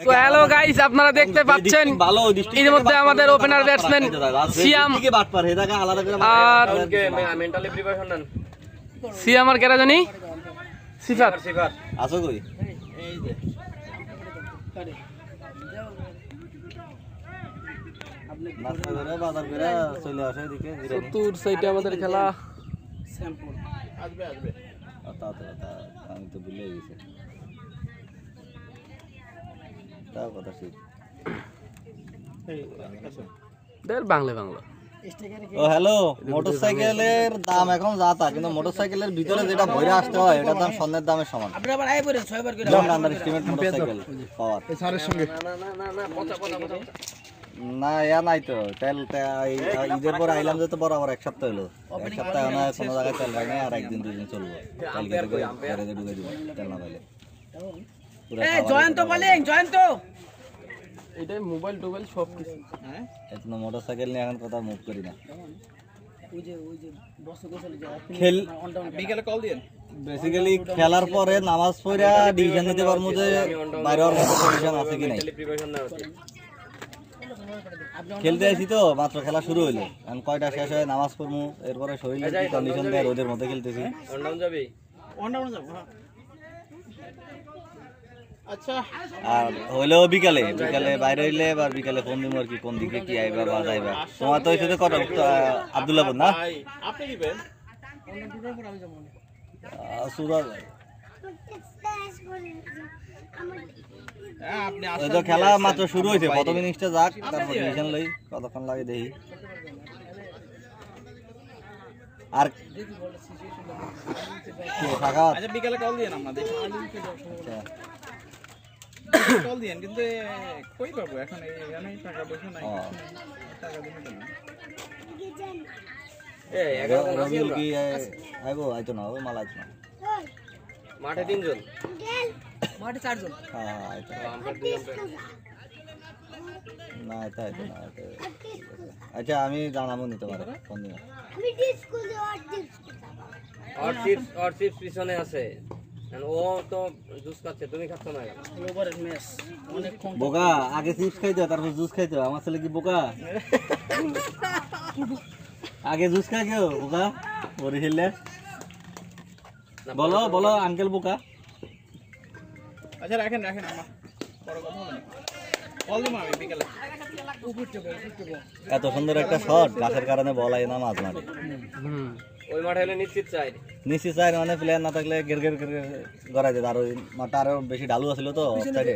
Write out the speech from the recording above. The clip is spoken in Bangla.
তো হ্যালো গাইস, আপনারা দেখতে পাচ্ছেন এর মধ্যে আমাদের ওপেনার ব্যাটসম্যান সিয়াম আর সিয়াম আর কেরা জানি সিফাত আছো কই নাস্তা করে বাজার করে চলে আসে এদিকে চতুর সাইডে আমাদের খেলা। আমি তো ভুলে গেছি তাও কথা ঠিক বাংলা বাংলা। ও হ্যালো, মোটরসাইকেলের দাম এখন যা তা, কিন্তু মোটরসাইকেলের ভিতরে যেটা ভরে আসতে হয় এটার দাম স্বর্ণের দামের সমান। আন্ডার এস্টিমেট মোটরসাইকেল পাওয়ার না ইয়া নাই তো তেল ঈদের পরে আইলাম যে তো বরাবর এক সপ্তাহ হলো, এক সপ্তাহ না কোনো জায়গায় তেল পাই না, আর একদিন দুদিন চলবো তেল কেটে গ্যারেজে ঢুকে দিব তেল না পাইলে। এটাই মোবাইল টোবাইল সব কিছু। এত মোটরসাইকেল নিয়ে এখন কথা মুভ করি না। বেসিক্যালি খেলার পরে নামাজ পড়া ডিসিশন নিতে পারবো যে বাইরে হওয়ার মতো কন্ডিশন আছে কি নাই। খেলতে আসি তো মাত্র, খেলা শুরু হইলো, এখন কয়টা শেষ হয় নামাজ পড়বো, এরপরে শরীরের কি কন্ডিশন দেয় রোদের মধ্যে খেলতেছি। আর হইলেও বিকালে বিকালে বাইরে হইলে এবার বিকালে ফোন দিব আর কি, কোন দিকে কি আইবা বা যাইবা। তোমার তো এসে কত আব্দুল্লাহপুর না সুরাজ ওই তো খেলা মাত্র শুরু হয়েছে, প্রথম ইনিংসটা যাক, তারপর ডিসিশন লই কতক্ষণ লাগে দেখি। আর ফাঁকা বিকালে কল দিয়ে আমরা দেখি কল দিয়েন, কিন্তু কই পাবো এখন এখানে টাকা পয়সা নাই, টাকা দিতে রবিউল কি আইবো? আইতো না, ওই মাল আইতো না, মাঠে 3 জন, মাঠে 4 জন। হ্যাঁ আইতো না, আইতো না। আচ্ছা আমি জানাবো নিতে পারো ফোন দিয়ে। আর চিপস পিছনে আছে, ও তো জুস খাচ্ছে, তুমি খাচ্ছ না কেন? ওভারের ম্যাচ অনেক কম। বোকা আগে চিপস খাইতো তারপর জুস খাইতো, আমার ছেলে কি বোকা? আগে জুস খাই কেউ বোকা ওরে খেললে বলো বলো আঙ্কেল বোকা। আচ্ছা রাখেন রাখেন, আমার বড় কথা বলেন, কল দিব আমি বিকালে। এত সুন্দর একটা শট, গাছের কারণে বল আই না মাঝ মাঠে। ওই মাঠে হলে নিশ্চিত চাই মানে প্লেয়ার না থাকলে গের গের গড়াই যেত, আর ওই মাঠটা আরো বেশি ঢালু আছিল তো সাইডে,